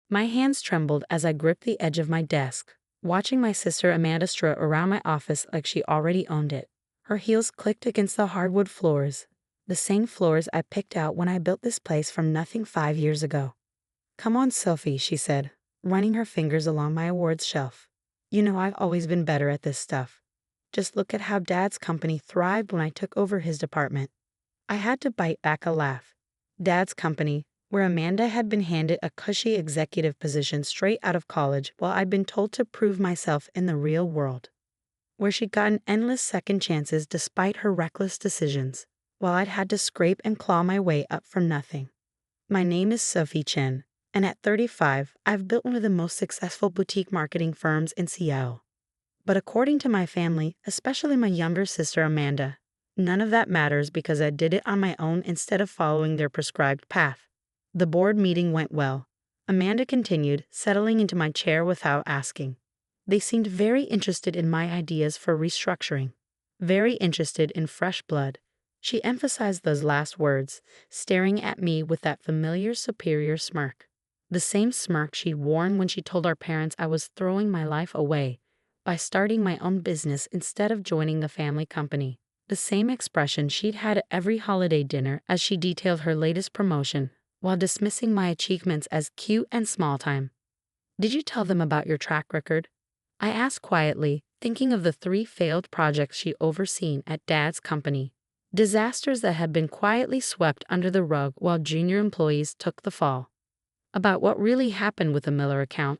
My hands trembled as I gripped the edge of my desk, watching my sister Amanda strut around my office like she already owned it. Her heels clicked against the hardwood floors, the same floors I picked out when I built this place from nothing 5 years ago. "Come on, Sophie," she said, running her fingers along my awards shelf. "You know I've always been better at this stuff. Just look at how Dad's company thrived when I took over his department." I had to bite back a laugh. Dad's company, where Amanda had been handed a cushy executive position straight out of college while I'd been told to prove myself in the real world. Where she'd gotten endless second chances despite her reckless decisions, while I'd had to scrape and claw my way up from nothing. My name is Sophie Chen, and at 35, I've built one of the most successful boutique marketing firms in Seattle. But according to my family, especially my younger sister Amanda, none of that matters because I did it on my own instead of following their prescribed path. The board meeting went well. Amanda continued, settling into my chair without asking. They seemed very interested in my ideas for restructuring, very interested in fresh blood. She emphasized those last words, staring at me with that familiar superior smirk. The same smirk she'd worn when she told our parents I was throwing my life away by starting my own business instead of joining the family company. The same expression she'd had at every holiday dinner as she detailed her latest promotion, while dismissing my achievements as cute and small time. "Did you tell them about your track record?" I asked quietly, thinking of the 3 failed projects she'd overseen at Dad's company. Disasters that had been quietly swept under the rug while junior employees took the fall. About what really happened with the Miller account.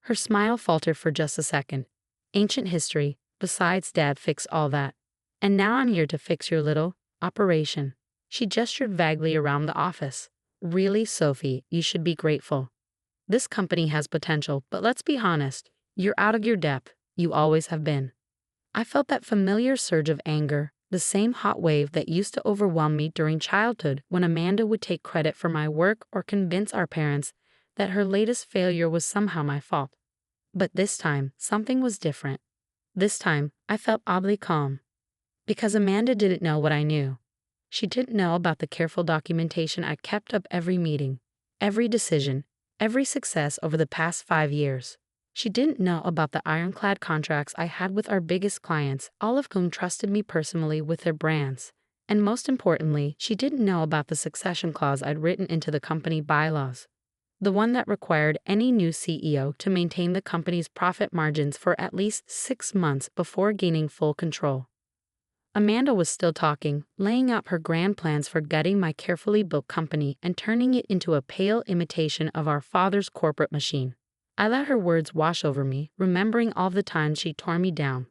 Her smile faltered for just a second. "Ancient history, besides Dad fixed all that. And now I'm here to fix your little operation." She gestured vaguely around the office. "Really, Sophie, you should be grateful. This company has potential, but let's be honest, you're out of your depth, you always have been." I felt that familiar surge of anger, the same hot wave that used to overwhelm me during childhood when Amanda would take credit for my work or convince our parents that her latest failure was somehow my fault. But this time, something was different. This time, I felt oddly calm. Because Amanda didn't know what I knew. She didn't know about the careful documentation I kept of every meeting, every decision, every success over the past 5 years. She didn't know about the ironclad contracts I had with our biggest clients, all of whom trusted me personally with their brands. And most importantly, she didn't know about the succession clause I'd written into the company bylaws. The one that required any new CEO to maintain the company's profit margins for at least 6 months before gaining full control. Amanda was still talking, laying out her grand plans for gutting my carefully built company and turning it into a pale imitation of our father's corporate machine. I let her words wash over me, remembering all the times she tore me down,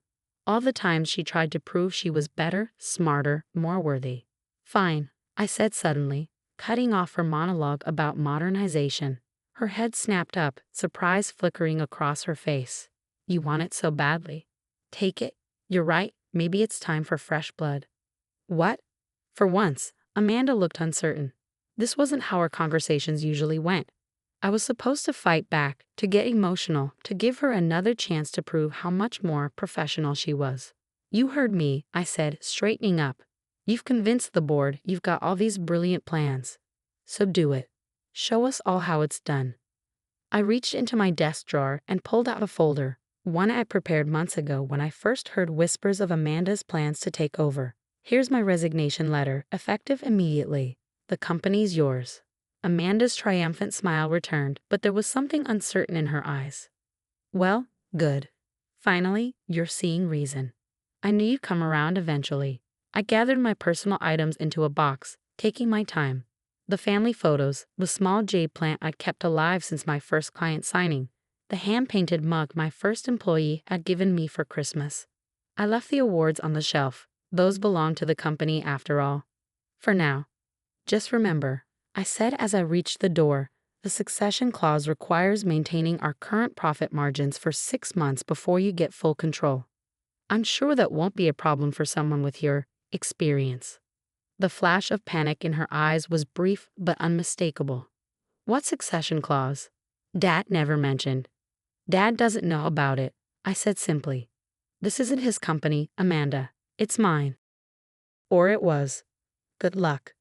all the times she tried to prove she was better, smarter, more worthy. "Fine," I said suddenly, cutting off her monologue about modernization. Her head snapped up, surprise flickering across her face. "You want it so badly. Take it. You're right. Maybe it's time for fresh blood." "What?" For once, Amanda looked uncertain. This wasn't how our conversations usually went. I was supposed to fight back, to get emotional, to give her another chance to prove how much more professional she was. "You heard me," I said, straightening up. "You've convinced the board you've got all these brilliant plans. So do it. Show us all how it's done." I reached into my desk drawer and pulled out a folder, one I prepared months ago when I first heard whispers of Amanda's plans to take over. "Here's my resignation letter, effective immediately. The company's yours." Amanda's triumphant smile returned, but there was something uncertain in her eyes. "Well, good. Finally, you're seeing reason. I knew you'd come around eventually." I gathered my personal items into a box, taking my time. The family photos, the small jade plant I'd kept alive since my first client signing, the hand-painted mug my first employee had given me for Christmas. I left the awards on the shelf. Those belonged to the company after all. For now. "Just remember," I said as I reached the door, "the succession clause requires maintaining our current profit margins for 6 months before you get full control. I'm sure that won't be a problem for someone with your experience." The flash of panic in her eyes was brief but unmistakable. "What succession clause?" "Dad never mentioned." "Dad doesn't know about it," I said simply. "This isn't his company, Amanda. It's mine." Or it was. Good luck.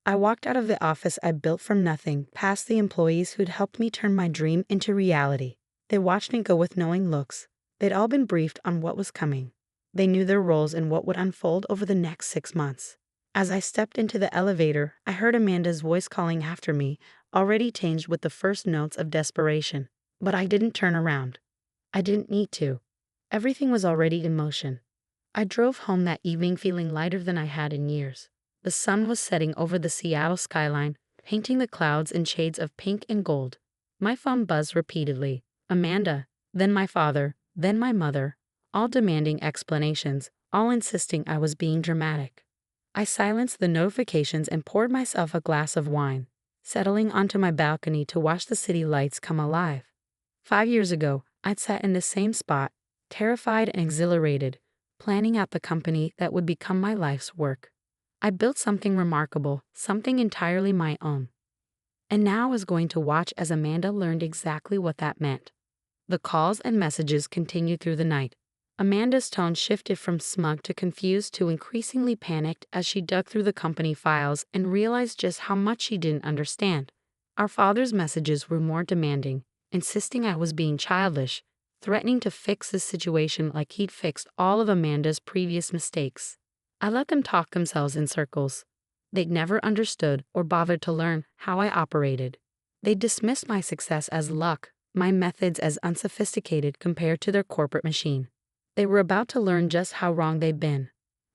I walked out of the office I built from nothing, past the employees who'd helped me turn my dream into reality. They watched me go with knowing looks. They'd all been briefed on what was coming. They knew their roles and what would unfold over the next 6 months. As I stepped into the elevator, I heard Amanda's voice calling after me, already tinged with the first notes of desperation. But I didn't turn around. I didn't need to. Everything was already in motion. I drove home that evening feeling lighter than I had in years. The sun was setting over the Seattle skyline, painting the clouds in shades of pink and gold. My phone buzzed repeatedly. Amanda, then my father, then my mother, all demanding explanations, all insisting I was being dramatic. I silenced the notifications and poured myself a glass of wine, settling onto my balcony to watch the city lights come alive. 5 years ago, I'd sat in the same spot, terrified and exhilarated, planning out the company that would become my life's work. I built something remarkable, something entirely my own. And now I was going to watch as Amanda learned exactly what that meant. The calls and messages continued through the night. Amanda's tone shifted from smug to confused to increasingly panicked as she dug through the company files and realized just how much she didn't understand. Our father's messages were more demanding, insisting I was being childish, threatening to fix the situation like he'd fixed all of Amanda's previous mistakes. I let them talk themselves in circles. They'd never understood or bothered to learn how I operated. They dismissed my success as luck, my methods as unsophisticated compared to their corporate machine. They were about to learn just how wrong they'd been.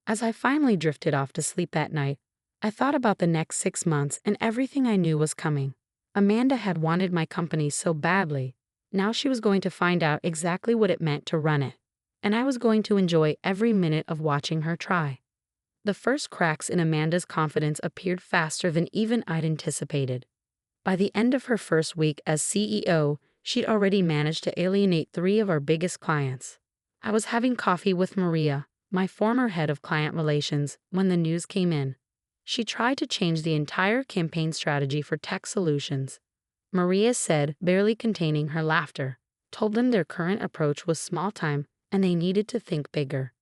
As I finally drifted off to sleep that night, I thought about the next 6 months and everything I knew was coming. Amanda had wanted my company so badly. Now she was going to find out exactly what it meant to run it. And I was going to enjoy every minute of watching her try. The first cracks in Amanda's confidence appeared faster than even I'd anticipated. By the end of her first week as CEO, she'd already managed to alienate 3 of our biggest clients. I was having coffee with Maria, my former head of client relations, when the news came in. She tried to change the entire campaign strategy for tech solutions. Maria said, barely containing her laughter, told them their current approach was small time and they needed to think bigger.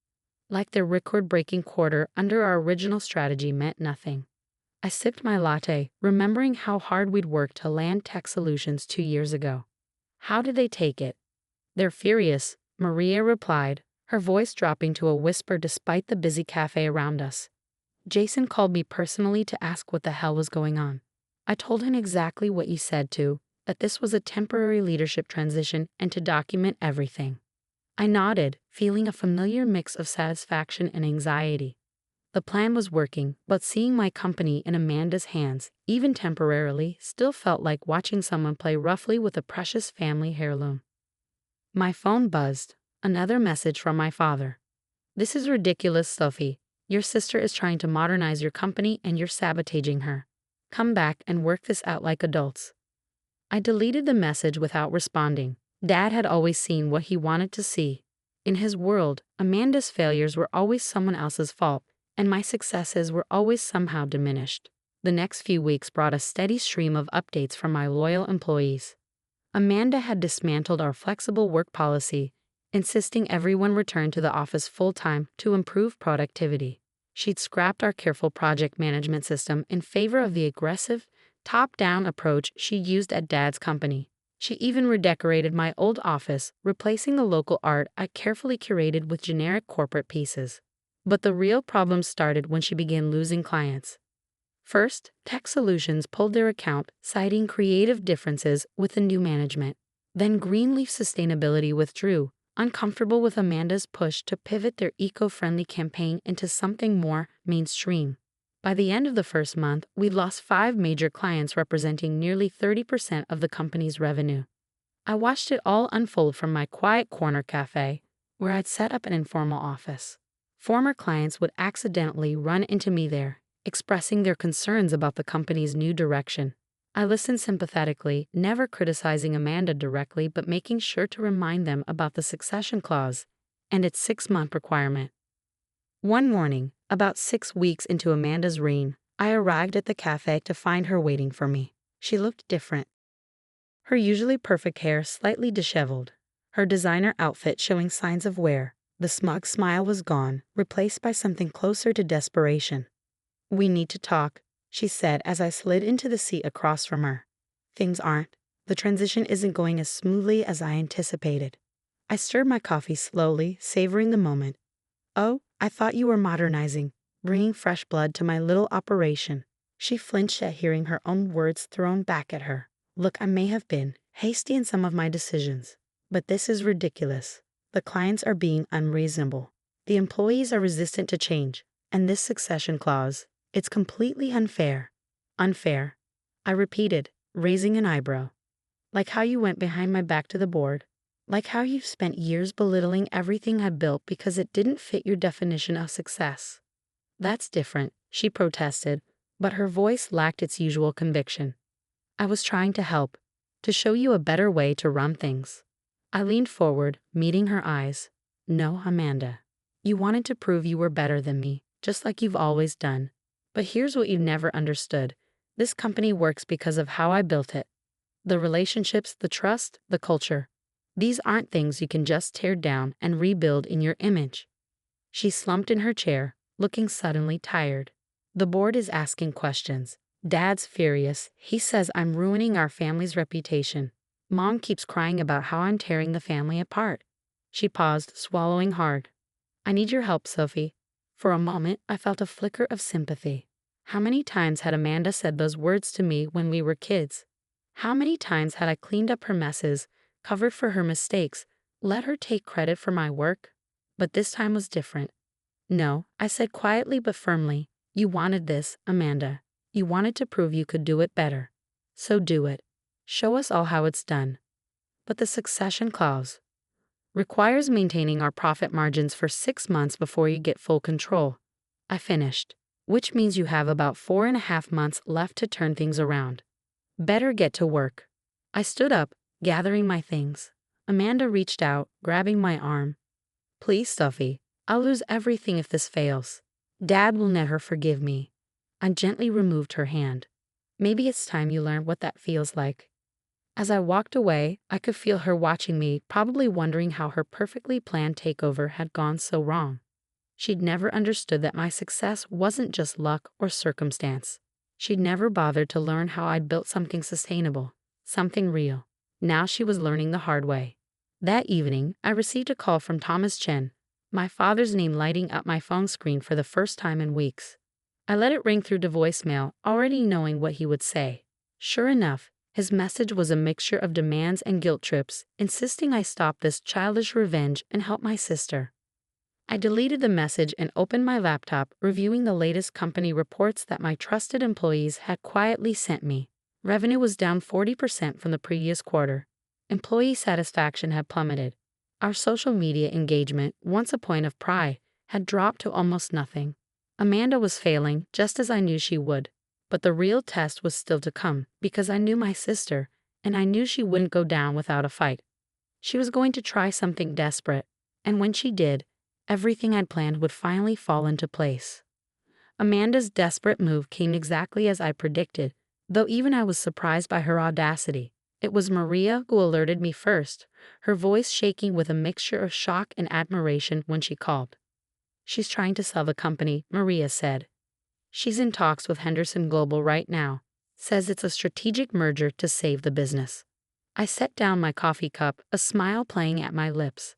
Like their record-breaking quarter under our original strategy meant nothing. I sipped my latte, remembering how hard we'd worked to land tech solutions 2 years ago. How did they take it? They're furious, Maria replied, her voice dropping to a whisper despite the busy cafe around us. Jason called me personally to ask what the hell was going on. I told him exactly what you said to, that this was a temporary leadership transition and to document everything. I nodded, feeling a familiar mix of satisfaction and anxiety. The plan was working, but seeing my company in Amanda's hands, even temporarily, still felt like watching someone play roughly with a precious family heirloom. My phone buzzed. Another message from my father. This is ridiculous, Sophie. Your sister is trying to modernize your company and you're sabotaging her. Come back and work this out like adults. I deleted the message without responding. Dad had always seen what he wanted to see. In his world, Amanda's failures were always someone else's fault, and my successes were always somehow diminished. The next few weeks brought a steady stream of updates from my loyal employees. Amanda had dismantled our flexible work policy, insisting everyone return to the office full-time to improve productivity. She'd scrapped our careful project management system in favor of the aggressive, top-down approach she used at Dad's company. She even redecorated my old office, replacing the local art I carefully curated with generic corporate pieces. But the real problem started when she began losing clients. First, Tech Solutions pulled their account, citing creative differences with the new management. Then Greenleaf Sustainability withdrew, uncomfortable with Amanda's push to pivot their eco-friendly campaign into something more mainstream. By the end of the first month, we'd lost 5 major clients representing nearly 30% of the company's revenue. I watched it all unfold from my quiet corner cafe, where I'd set up an informal office. Former clients would accidentally run into me there, expressing their concerns about the company's new direction. I listened sympathetically, never criticizing Amanda directly but making sure to remind them about the succession clause and its 6-month requirement. One morning, about 6 weeks into Amanda's reign, I arrived at the cafe to find her waiting for me. She looked different. Her usually perfect hair slightly disheveled, her designer outfit showing signs of wear. The smug smile was gone, replaced by something closer to desperation. "We need to talk," she said as I slid into the seat across from her. Things aren't. The transition isn't going as smoothly as I anticipated. I stirred my coffee slowly, savoring the moment. Oh, I thought you were modernizing, bringing fresh blood to my little operation. She flinched at hearing her own words thrown back at her. Look, I may have been hasty in some of my decisions, but this is ridiculous. The clients are being unreasonable. The employees are resistant to change, and this succession clause, it's completely unfair. Unfair, I repeated, raising an eyebrow. Like how you went behind my back to the board. Like how you've spent years belittling everything I built because it didn't fit your definition of success. That's different, she protested, but her voice lacked its usual conviction. I was trying to help, to show you a better way to run things. I leaned forward, meeting her eyes. No, Amanda. You wanted to prove you were better than me, just like you've always done. But here's what you've never understood. This company works because of how I built it. The relationships, the trust, the culture. These aren't things you can just tear down and rebuild in your image. She slumped in her chair, looking suddenly tired. The board is asking questions. Dad's furious. He says I'm ruining our family's reputation. Mom keeps crying about how I'm tearing the family apart. She paused, swallowing hard. I need your help, Sophie. For a moment, I felt a flicker of sympathy. How many times had Amanda said those words to me when we were kids? How many times had I cleaned up her messes, covered for her mistakes, let her take credit for my work? But this time was different. No, I said quietly but firmly, you wanted this, Amanda. You wanted to prove you could do it better. So do it. Show us all how it's done. But the succession clause requires maintaining our profit margins for 6 months before you get full control. I finished, which means you have about 4.5 months left to turn things around. Better get to work. I stood up, gathering my things. Amanda reached out, grabbing my arm. Please, Sophie, I'll lose everything if this fails. Dad will never forgive me. I gently removed her hand. Maybe it's time you learn what that feels like. As I walked away, I could feel her watching me, probably wondering how her perfectly planned takeover had gone so wrong. She'd never understood that my success wasn't just luck or circumstance. She'd never bothered to learn how I'd built something sustainable, something real. Now she was learning the hard way. That evening, I received a call from Thomas Chen, my father's name lighting up my phone screen for the first time in weeks. I let it ring through to voicemail, already knowing what he would say. Sure enough, his message was a mixture of demands and guilt trips, insisting I stop this childish revenge and help my sister. I deleted the message and opened my laptop, reviewing the latest company reports that my trusted employees had quietly sent me. Revenue was down 40% from the previous quarter. Employee satisfaction had plummeted. Our social media engagement, once a point of pride, had dropped to almost nothing. Amanda was failing, just as I knew she would. But the real test was still to come, because I knew my sister, and I knew she wouldn't go down without a fight. She was going to try something desperate, and when she did, everything I'd planned would finally fall into place. Amanda's desperate move came exactly as I predicted, though even I was surprised by her audacity. It was Maria who alerted me first, her voice shaking with a mixture of shock and admiration when she called. She's trying to sell the company, Maria said. She's in talks with Henderson Global right now, says it's a strategic merger to save the business. I set down my coffee cup, a smile playing at my lips.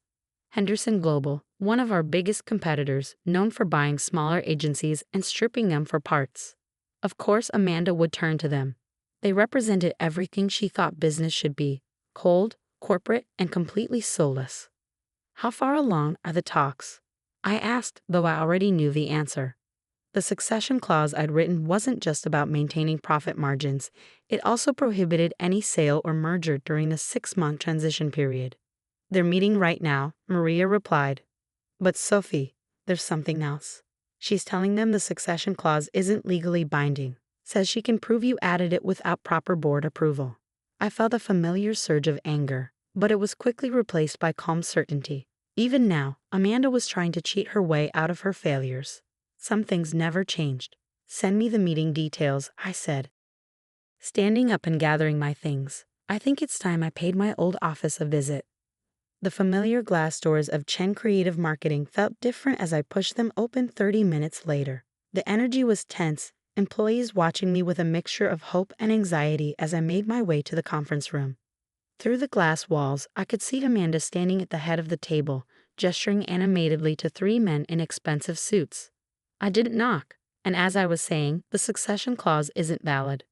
Henderson Global, one of our biggest competitors, known for buying smaller agencies and stripping them for parts. Of course, Amanda would turn to them. They represented everything she thought business should be: cold, corporate, and completely soulless. How far along are the talks? I asked, though I already knew the answer. The succession clause I'd written wasn't just about maintaining profit margins. It also prohibited any sale or merger during the 6-month transition period. They're meeting right now, Maria replied. But Sophie, there's something else. She's telling them the succession clause isn't legally binding. Says she can prove you added it without proper board approval. I felt a familiar surge of anger, but it was quickly replaced by calm certainty. Even now, Amanda was trying to cheat her way out of her failures. Some things never changed. Send me the meeting details, I said. Standing up and gathering my things, I think it's time I paid my old office a visit. The familiar glass doors of Chen Creative Marketing felt different as I pushed them open 30 minutes later. The energy was tense, employees watching me with a mixture of hope and anxiety as I made my way to the conference room. Through the glass walls, I could see Amanda standing at the head of the table, gesturing animatedly to three men in expensive suits. I didn't knock, and as I was saying, the succession clause isn't valid.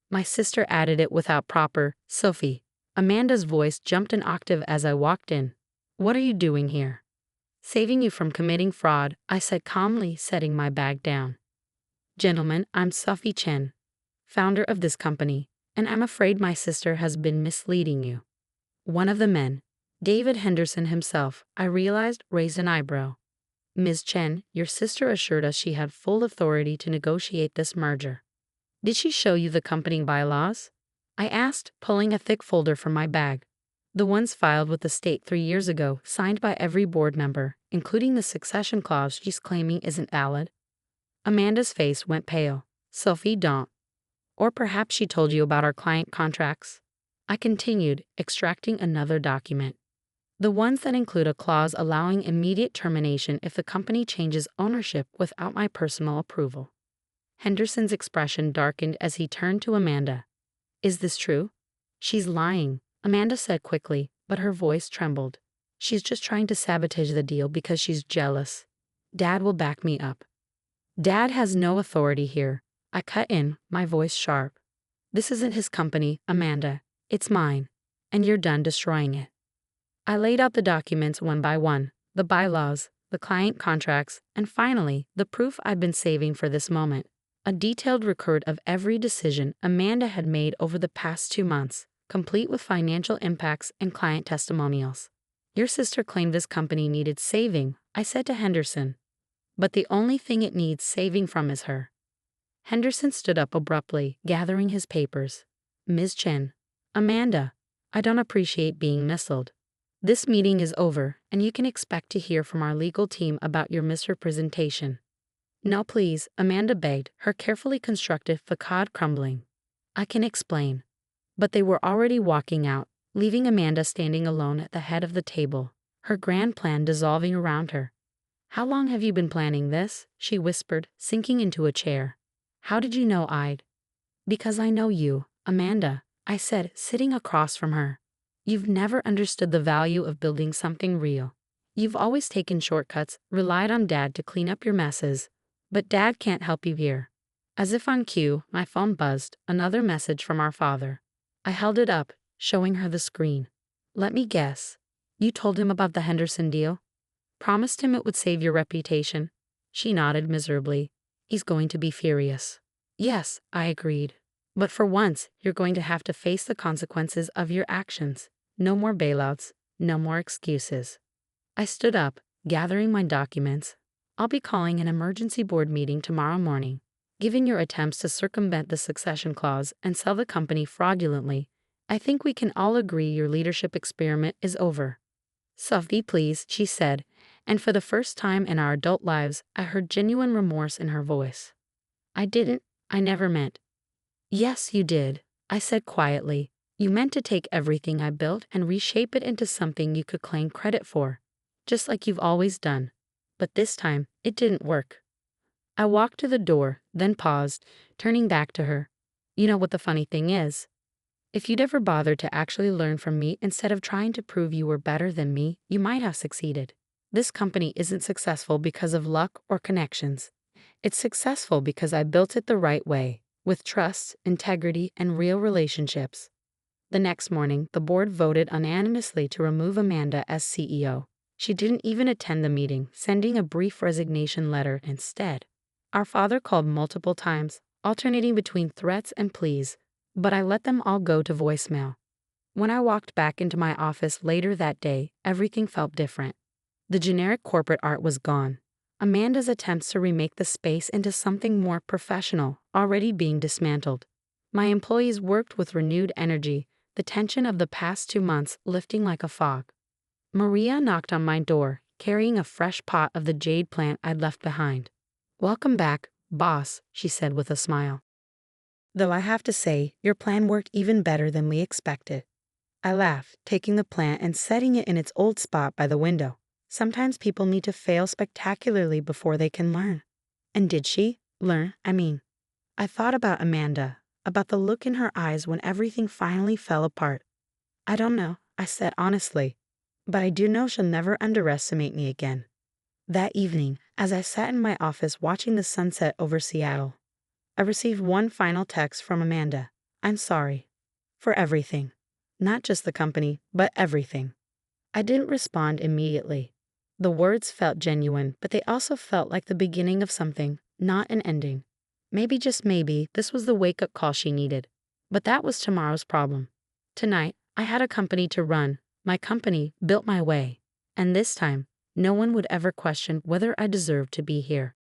My sister added it without proper, Sophie. Amanda's voice jumped an octave as I walked in. What are you doing here? Saving you from committing fraud, I said calmly, setting my bag down. Gentlemen, I'm Sophie Chen, founder of this company, and I'm afraid my sister has been misleading you. One of the men, David Henderson himself, I realized, raised an eyebrow. Ms. Chen, your sister assured us she had full authority to negotiate this merger. Did she show you the company bylaws? I asked, pulling a thick folder from my bag. The ones filed with the state 3 years ago, signed by every board member, including the succession clause she's claiming isn't valid. Amanda's face went pale. Sophie, don't. Or perhaps she told you about our client contracts. I continued, extracting another document. The ones that include a clause allowing immediate termination if the company changes ownership without my personal approval. Henderson's expression darkened as he turned to Amanda. Is this true? She's lying, Amanda said quickly, but her voice trembled. She's just trying to sabotage the deal because she's jealous. Dad will back me up. Dad has no authority here. I cut in, my voice sharp. This isn't his company, Amanda. It's mine. And you're done destroying it. I laid out the documents one by one, the bylaws, the client contracts, and finally, the proof I'd been saving for this moment. A detailed record of every decision Amanda had made over the past 2 months, complete with financial impacts and client testimonials. Your sister claimed this company needed saving, I said to Henderson. But the only thing it needs saving from is her. Henderson stood up abruptly, gathering his papers. Ms. Chen. Amanda, I don't appreciate being mislead. This meeting is over, and you can expect to hear from our legal team about your misrepresentation. No, please, Amanda begged, her carefully constructed facade crumbling. I can explain. But they were already walking out, leaving Amanda standing alone at the head of the table, her grand plan dissolving around her. How long have you been planning this? She whispered, sinking into a chair. How did you know I'd? Because I know you, Amanda, I said, sitting across from her. You've never understood the value of building something real. You've always taken shortcuts, relied on Dad to clean up your messes. But Dad can't help you here. As if on cue, my phone buzzed, another message from our father. I held it up, showing her the screen. Let me guess. You told him about the Henderson deal? Promised him it would save your reputation? She nodded miserably. He's going to be furious. Yes, I agreed. But for once, you're going to have to face the consequences of your actions. No more bailouts, no more excuses. I stood up, gathering my documents. I'll be calling an emergency board meeting tomorrow morning. Given your attempts to circumvent the succession clause and sell the company fraudulently, I think we can all agree your leadership experiment is over. Sophie, please, she said, and for the first time in our adult lives, I heard genuine remorse in her voice. I never meant. Yes, you did, I said quietly. You meant to take everything I built and reshape it into something you could claim credit for, just like you've always done. But this time, it didn't work. I walked to the door, then paused, turning back to her. You know what the funny thing is? If you'd ever bothered to actually learn from me instead of trying to prove you were better than me, you might have succeeded. This company isn't successful because of luck or connections. It's successful because I built it the right way, with trust, integrity, and real relationships. The next morning, the board voted unanimously to remove Amanda as CEO. She didn't even attend the meeting, sending a brief resignation letter instead. Our father called multiple times, alternating between threats and pleas, but I let them all go to voicemail. When I walked back into my office later that day, everything felt different. The generic corporate art was gone. Amanda's attempts to remake the space into something more professional, already being dismantled. My employees worked with renewed energy, the tension of the past 2 months lifting like a fog. Maria knocked on my door, carrying a fresh pot of the jade plant I'd left behind. Welcome back, boss, she said with a smile. Though I have to say, your plan worked even better than we expected. I laughed, taking the plant and setting it in its old spot by the window. Sometimes people need to fail spectacularly before they can learn. And did she learn? I thought about Amanda, about the look in her eyes when everything finally fell apart. I don't know, I said honestly, but I do know she'll never underestimate me again. That evening, as I sat in my office watching the sunset over Seattle, I received one final text from Amanda. I'm sorry. For everything. Not just the company, but everything. I didn't respond immediately. The words felt genuine, but they also felt like the beginning of something, not an ending. Maybe, just maybe, this was the wake-up call she needed. But that was tomorrow's problem. Tonight, I had a company to run, my company, built my way. And this time, no one would ever question whether I deserved to be here.